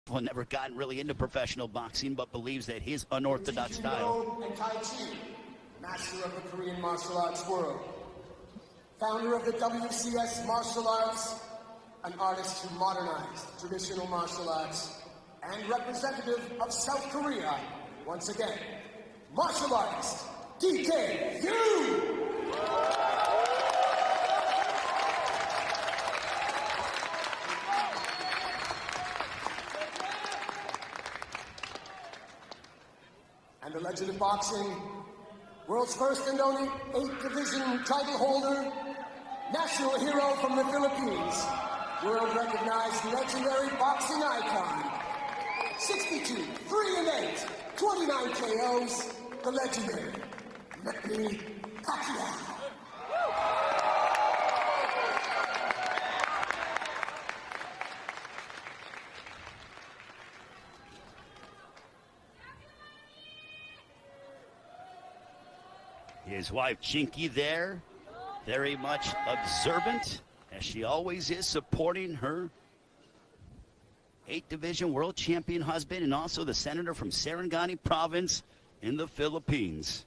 Well, never gotten really into professional boxing, but believes that his unorthodox style. And Tai Chi, master of the Korean martial arts world. Founder of the WCS martial arts, an artist who modernized traditional martial arts, and representative of South Korea. Once again, martial artist, DK Yoo! And the legend of boxing, world's first and only 8th division title holder, national hero from the Philippines, world-recognized legendary boxing icon, 62, 3-8, 29 KOs, the legendary Manny Pacquiao. His wife Chinky there, very much observant, as she always is, supporting her 8th Division World Champion husband and also the senator from Sarangani Province in the Philippines.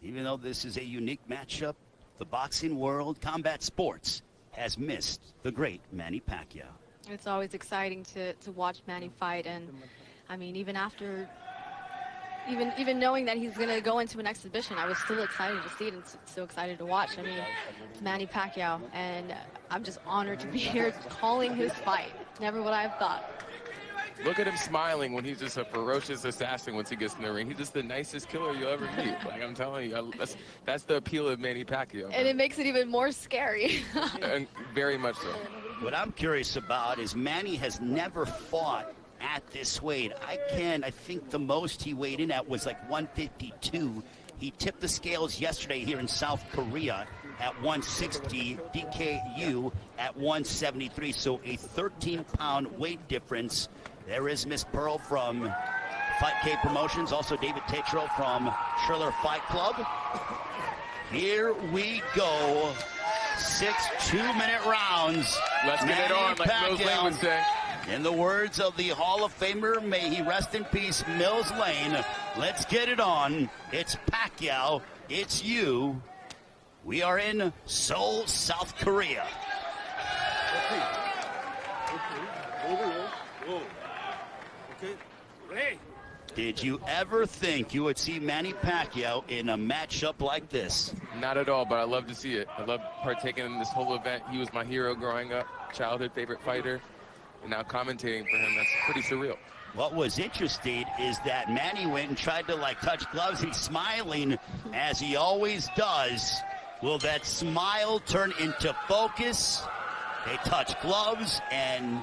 Even though this is a unique matchup, the boxing world, combat sports, has missed the great Manny Pacquiao. It's always exciting to watch Manny fight, and I mean, even after even knowing that he's going to go into an exhibition, I was still excited to see it and so excited to watch. I mean, it's Manny Pacquiao, and I'm just honored to be here calling his fight. Never would I have thought. Look at him smiling when he's just a ferocious assassin once he gets in the ring. He's just the nicest killer you'll ever meet. Like, I'm telling you, that's the appeal of Manny Pacquiao. And it makes it even more scary. And very much so. What I'm curious about is Manny has never fought at this weight. I think the most he weighed in at was like 152. He tipped the scales yesterday here in South Korea at 160, DK Yoo at 173, so a 13-pound weight difference. There is Miss Pearl from Fight K Promotions, also David Tetro from Triller Fight Club. Here we go. 6 2-minute rounds. Let's get it on, like Mills Lane would say. In the words of the Hall of Famer, may he rest in peace, Mills Lane, let's get it on. It's Pacquiao, it's you. We are in Seoul, South Korea. Did you ever think you would see Manny Pacquiao in a matchup like this? Not at all, but I love to see it. I love partaking in this whole event. He was my hero growing up, childhood favorite fighter. And now commentating for him, that's pretty surreal. What was interesting is that Manny went and tried to touch gloves. He's smiling as he always does. Will that smile turn into focus? They touch gloves and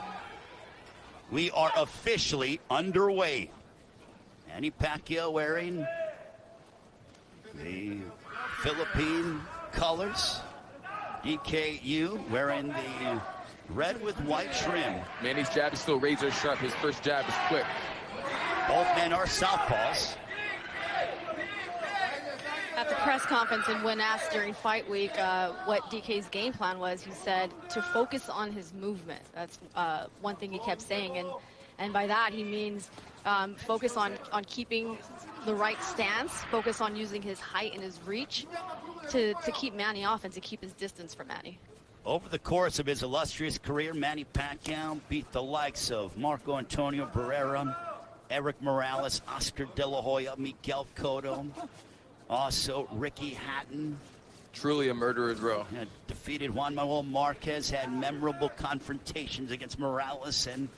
we are officially underway. Manny Pacquiao wearing the Philippine colors. DK Yoo wearing the red with white trim. Manny's jab is still razor sharp. His first jab is quick. Both men are southpaws. At the press conference and when asked during fight week what DK's game plan was, he said to focus on his movement. That's one thing he kept saying, and by that he means focus on keeping the right stance, focus on using his height and his reach to keep Manny off and to keep his distance from Manny. Over the course of his illustrious career, Manny Pacquiao beat the likes of Marco Antonio Barrera, Eric Morales, Oscar De La Hoya, Miguel Cotto, also Ricky Hatton. Truly a murderer's row. Defeated Juan Manuel Marquez, had memorable confrontations against Morales and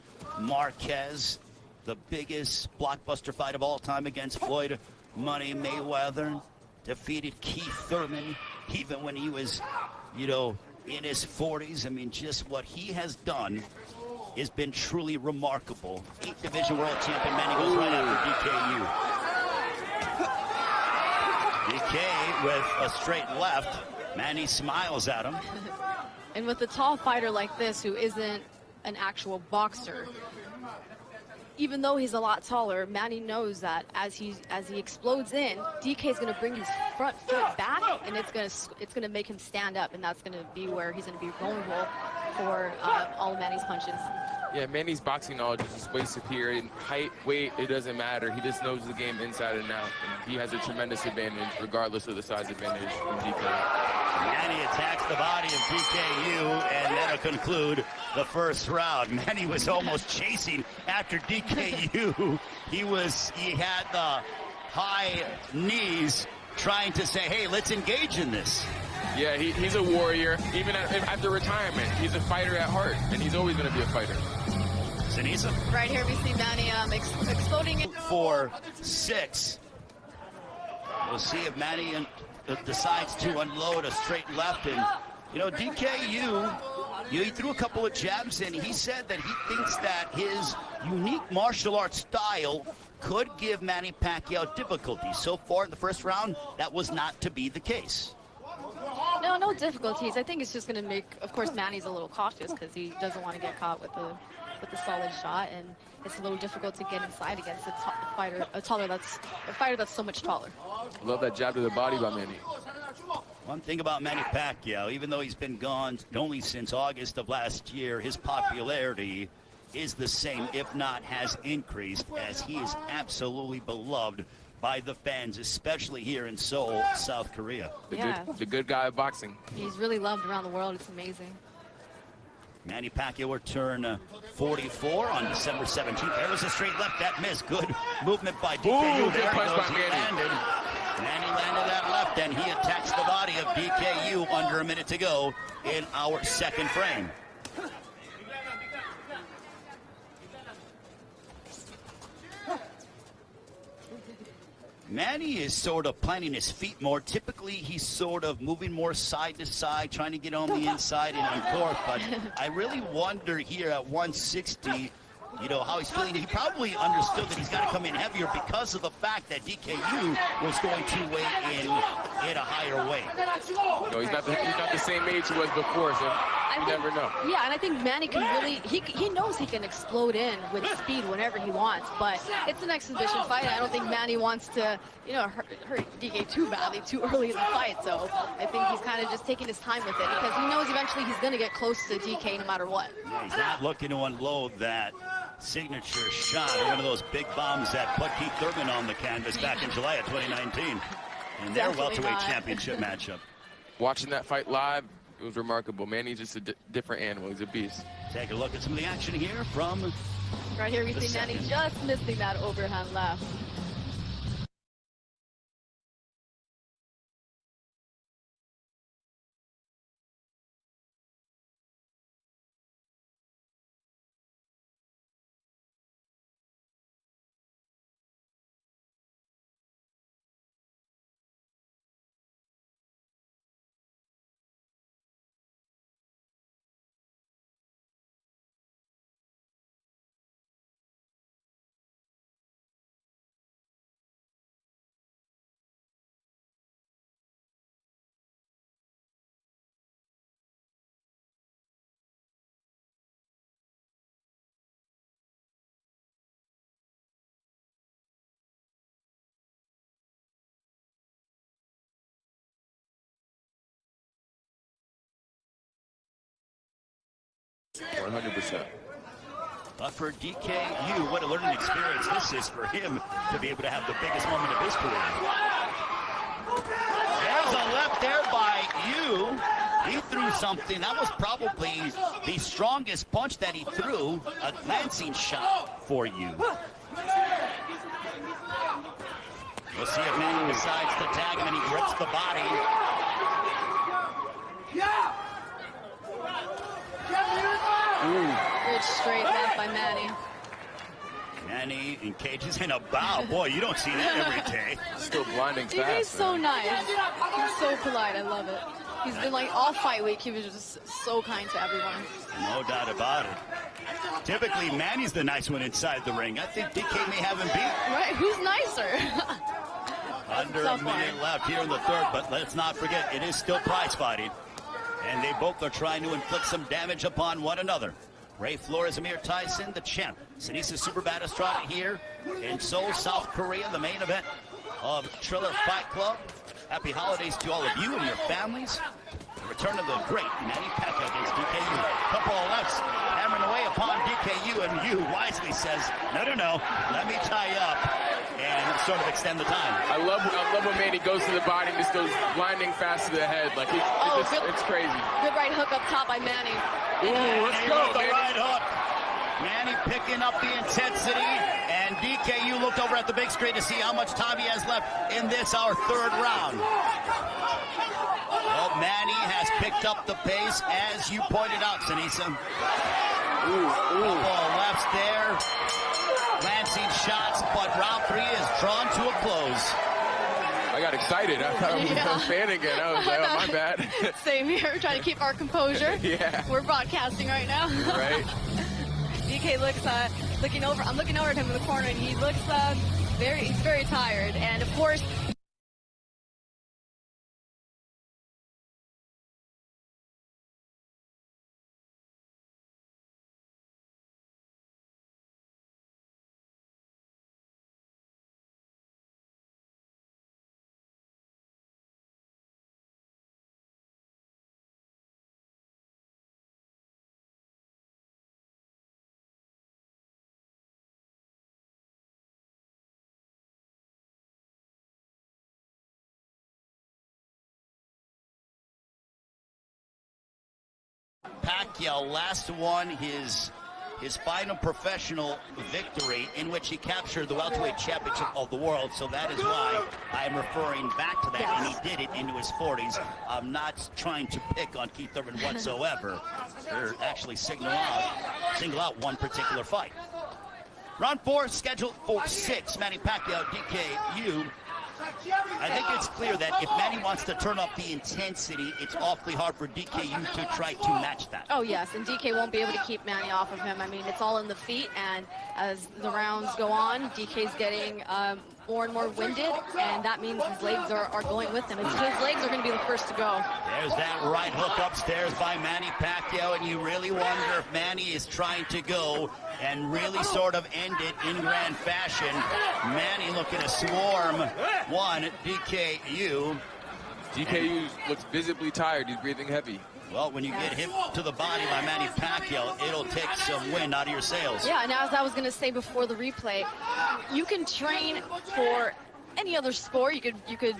Marquez. The biggest blockbuster fight of all time against Floyd Money Mayweather. Defeated Keith Thurman, even when he was, in his 40s. I mean, just what he has done has been truly remarkable. 8th Division World Champion Manny goes right after DK Yoo. DK with a straight left. Manny smiles at him. And with a tall fighter like this who isn't an actual boxer, even though he's a lot taller, Manny knows that as he explodes in, DK is going to bring his front foot back, and it's going to make him stand up, and that's going to be where he's going to be vulnerable for all of Manny's punches. Yeah, Manny's boxing knowledge is just way superior. In height, weight, it doesn't matter. He just knows the game inside and out. And he has a tremendous advantage, regardless of the size advantage from DK. Manny attacks the body of DK Yoo, and that'll conclude the first round. Manny was almost chasing after DK Yoo. He had the high knees trying to say, hey, let's engage in this. Yeah, he's a warrior. Even after retirement, he's a fighter at heart, and he's always going to be a fighter. Sinisa. Right here we see Manny exploding in. 4-6. We'll see if Manny decides to unload a straight left. And, you know, DK Yoo, he threw a couple of jabs, and he said that he thinks that his unique martial arts style could give Manny Pacquiao difficulty. So far in the first round, that was not to be the case. No difficulties. I think it's just going to make, of course, Manny's a little cautious because he doesn't want to get caught with the solid shot, and it's a little difficult to get inside against a fighter that's so much taller. Love that jab to the body by Manny. One thing about Manny Pacquiao, even though he's been gone only since August of last year, his popularity is the same, if not has increased, as he is absolutely beloved by the fans, especially here in Seoul, South Korea. The good guy of boxing. He's really loved around the world. It's amazing. Manny Pacquiao will turn 44 on December 17th. There was a straight left. That missed. Good movement by DK Yoo. There he goes. He landed. Manny landed that left, and he attacks the body of DK Yoo under a minute to go in our second frame. Manny is sort of planting his feet more. Typically, he's sort of moving more side to side, trying to get on the inside and on court. But I really wonder here at 160, you know, how he's feeling. He probably understood that he's got to come in heavier because of the fact that DK Yoo was going to weigh in at a higher weight. No, he's not the same age he was before, so you never know. Yeah, and I think Manny can really, he knows he can explode in with speed whenever he wants, but it's an exhibition fight. I don't think Manny wants to, you know, hurt DK too badly too early in the fight, so I think he's kind of just taking his time with it because he knows eventually he's going to get close to DK no matter what. Yeah, he's not looking to unload that signature shot, or one of those big bombs that put Keith Thurman on the canvas back in July of 2019 in their welterweight championship matchup. Watching that fight live, it was remarkable. Manny's just a different animal. He's a beast. Take a look at some of the action here from right here we see Manny just missing that overhand left. One 100%. But for DK Yoo, what a learning experience this is for him to be able to have the biggest moment of his career. There's a left there by Yoo. He threw something. That was probably the strongest punch that he threw. A glancing shot for Yoo. We'll see if Manny decides to tag him, and he grips the body. Good straight left by Manny. Manny engages in a bow. Boy, you don't see that every day. Still blinding fast. DK's so nice. He's so polite. I love it. He's been like all fight week. He was just so kind to everyone. No doubt about it. Typically, Manny's the nice one inside the ring. I think DK may have him beat. Right? Who's nicer? Under a minute left here in the third, but let's not forget, it is still prize fighting. And they both are trying to inflict some damage upon one another. Ray Flores, Amir Tyson, the champ. Sinisa Super Batistrada here in Seoul, South Korea, the main event of Triller Fight Club. Happy holidays to all of you and your families. The return of the great Manny Pacquiao against DK Yoo. Couple of lefts hammering away upon DK Yoo, and Yoo wisely says, no, let me tie you up and sort of extend the time. I love when Manny goes to the body and just goes blinding fast to the head. Like it's crazy. Good right hook up top by Manny. Ooh, let's go, The Manny. right hook. Manny picking up the intensity, and DK Yoo looked over at the big screen to see how much time he has left in this, our third round. Well, Manny has picked up the pace, as you pointed out, Sinisa. Couple of lefts there, lancing shots, but round 3 is drawn to a close. I got excited. I thought I was a fan again. I was like, oh, my bad. Same here, trying to keep our composure. Yeah. We're broadcasting right now. Right. DK looks looking over. I'm looking over at him in the corner, and he looks he's very tired. And of course, Pacquiao, last one, his final professional victory in which he captured the welterweight championship of the world. So that is why I am referring back to that, yes. and he did it into his 40s. I'm not trying to pick on Keith Urban whatsoever. They're actually single out one particular fight. Round 4 scheduled for 6. Manny Pacquiao, DK Yoo. I think it's clear that if Manny wants to turn up the intensity, it's awfully hard for DK Yoo to try to match that. oh yes, and DK won't be able to keep Manny off of him. I mean, it's all in the feet, and as the rounds go on, DK's getting more and more winded, and that means his legs are going with him. His legs are going to be the first to go. There's that right hook upstairs by Manny Pacquiao, and you really wonder if Manny is trying to go and really sort of end it in grand fashion. Manny looking to swarm one, DK Yoo. DK Yoo looks visibly tired. He's breathing heavy. Well, when you get hit to the body by Manny Pacquiao, it'll take some wind out of your sails. Yeah, and as I was going to say before the replay, you can train for any other sport. You could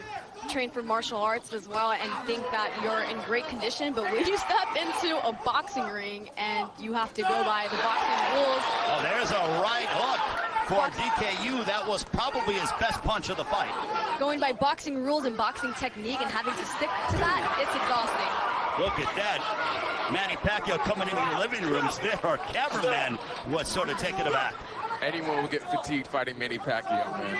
train for martial arts as well and think that you're in great condition, but when you step into a boxing ring and you have to go by the boxing rules. Oh, there's a right hook for DK Yoo. That was probably his best punch of the fight. Going by boxing rules and boxing technique and having to stick to that, it's exhausting. Look at that. Manny Pacquiao coming into the living rooms there. Our cameraman was sort of taken aback. Anyone will get fatigued fighting Manny Pacquiao, man.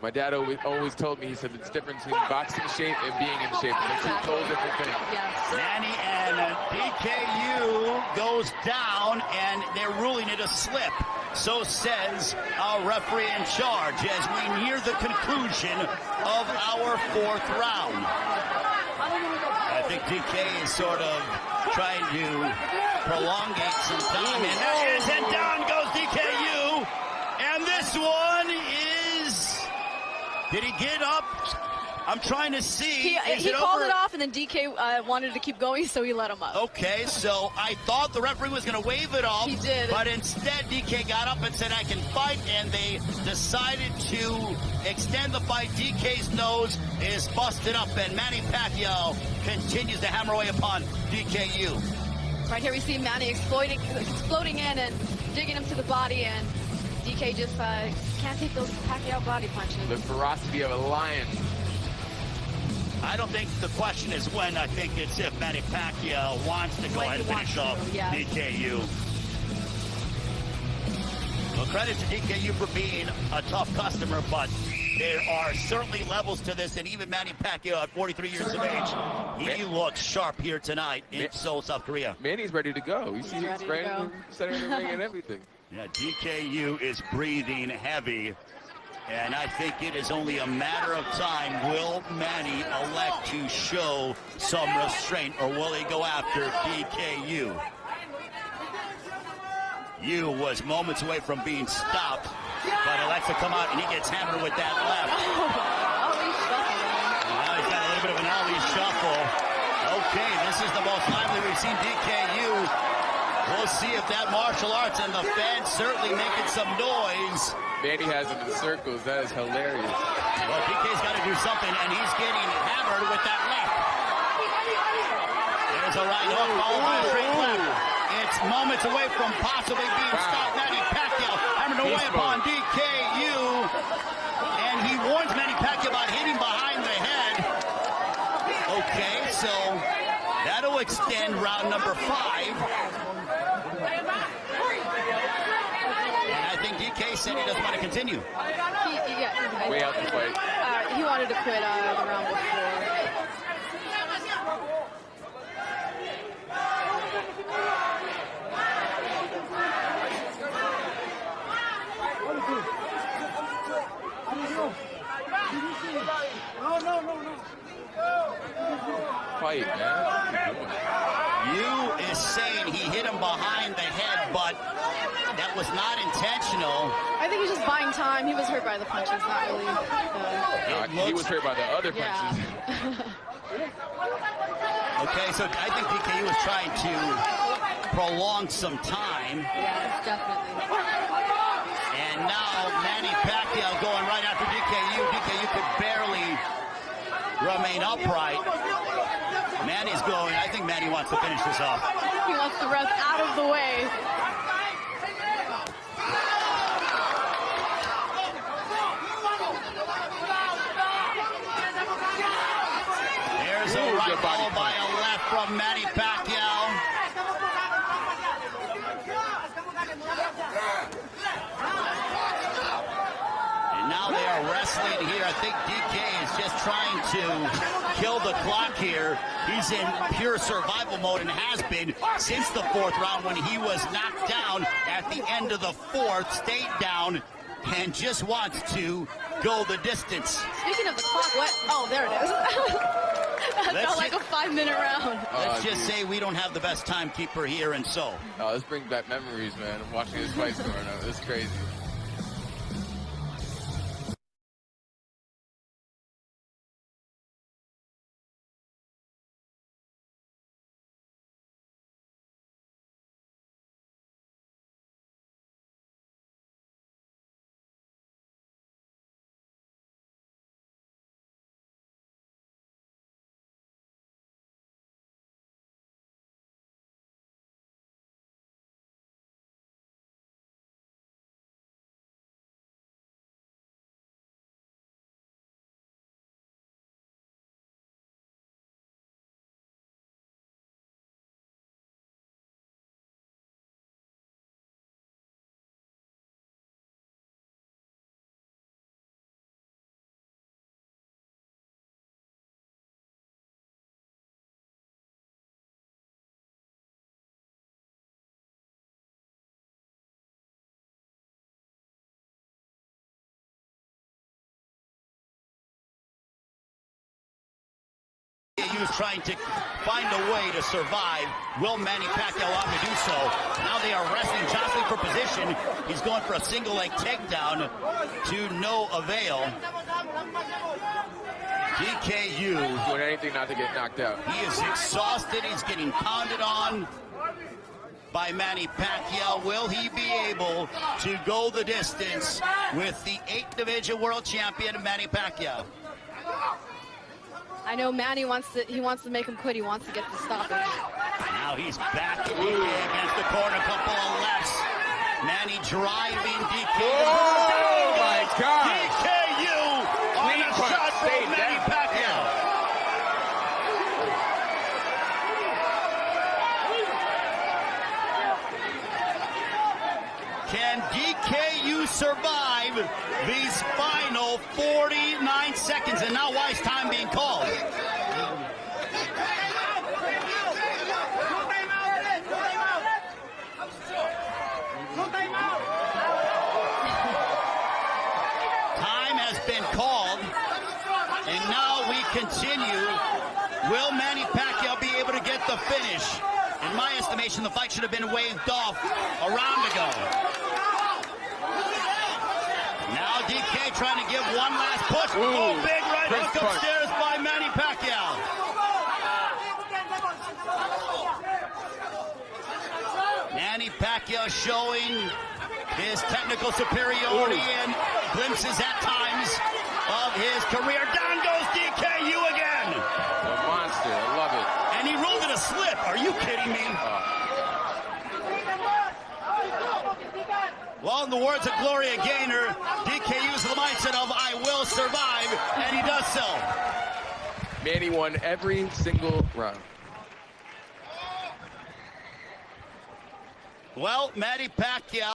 My dad always told me, he said it's different between boxing shape and being in shape. They're two totally different things. Yes. Manny and DK Yoo goes down, and they're ruling it a slip. So says our referee in charge as we near the conclusion of our 4th round. I think DK is sort of trying to prolongate some time. And there it is, and down goes DK Yoo. And this one is... Did he get up? I'm trying to see. He called it off, and then DK wanted to keep going, so he let him up. Okay, so I thought the referee was going to wave it off. He did. But instead, DK got up and said, I can fight, and they decided to extend the fight. DK's nose is busted up, and Manny Pacquiao continues to hammer away upon DK Yoo. Right here we see Manny exploding in and digging him to the body, and DK just can't take those Pacquiao body punches. The ferocity of a lion. I don't think the question is when. I think it's if Manny Pacquiao wants to go ahead and finish off DK Yoo. Well, credit to DK Yoo for being a tough customer, but there are certainly levels to this, and even Manny Pacquiao at 43 years of age, he looks sharp here tonight in Seoul, South Korea. Manny's ready to go. You see him spraying the center of the ring and everything. Yeah, DK Yoo is breathing heavy. And I think it is only a matter of time. Will Manny elect to show some restraint, or will he go after DK Yoo? Yoo was moments away from being stopped, but elects to come out, and he gets hammered with that left. Ali shuffle. Now he's got a little bit of an Ali shuffle. Okay, this is the most lively we've seen DK Yoo. We'll see if that martial arts, and the fans certainly making some noise. Manny has him in circles. That is hilarious. Well, DK's got to do something, and he's getting hammered with that left. There's a right hook followed by a straight left. It's moments away from possibly being stopped. Manny Pacquiao hammered away upon DK Yoo, and he warns Manny Pacquiao about hitting behind the head. Okay, so that'll extend round number 5. And I think DK said he doesn't want to continue. Way out the fight. He wanted to quit the round before. Fight, man. Yoo is saying he hit him behind the head, but that was not intentional. I think he's just buying time. He was hurt by the punches, not really. He was hurt by the other punches. Okay, so I think DK Yoo was trying to prolong some time. Yeah, definitely. And now Manny Pacquiao going right after DK Yoo. DK Yoo could barely remain upright. Manny's going. I think Manny wants to finish this off. He wants the ref out of the way. There's a right followed by a left from Manny Pacquiao. And now they are wrestling here. I think DK is just trying to kill the clock here. He's in pure survival mode and has been since the 4th round when he was knocked down at the end of the 4th, stayed down, and just wants to go the distance. Speaking of the clock, what? Oh, there it is. That felt like a 5-minute round. Let's just say we don't have the best timekeeper here in Seoul. Oh, this brings back memories, man. I'm watching this fight going on. This is crazy. He was trying to find a way to survive. Will Manny Pacquiao allow him to do so? Now they are wrestling, jostling for position. He's going for a single leg takedown to no avail. DK Yoo doing anything not to get knocked out. He is exhausted. He's getting pounded on by Manny Pacquiao. Will he be able to go the distance with the 8th division world champion, Manny Pacquiao? I know Manny wants to make him quit. He wants to get the stoppage. Now he's back to DK against the corner, couple of lefts. Manny driving DK. Oh my God! DK Yoo on a shot from Manny Pacquiao. Can DK Yoo survive these final 49 seconds? And now why is time being called? Time continue. Will Manny Pacquiao be able to get the finish? In my estimation, the fight should have been waved off a round ago. Now DK trying to give one last push. Oh, big right hook upstairs by Manny Pacquiao. Manny Pacquiao showing his technical superiority and glimpses at times of his career. Down goes DK Yoo again. A monster. I love it. And he rolled in a slip. Are you kidding me? Well, in the words of Gloria Gaynor, DK Yoo's the mindset of I will survive, and he does so. Manny won every single round. Well, Manny Pacquiao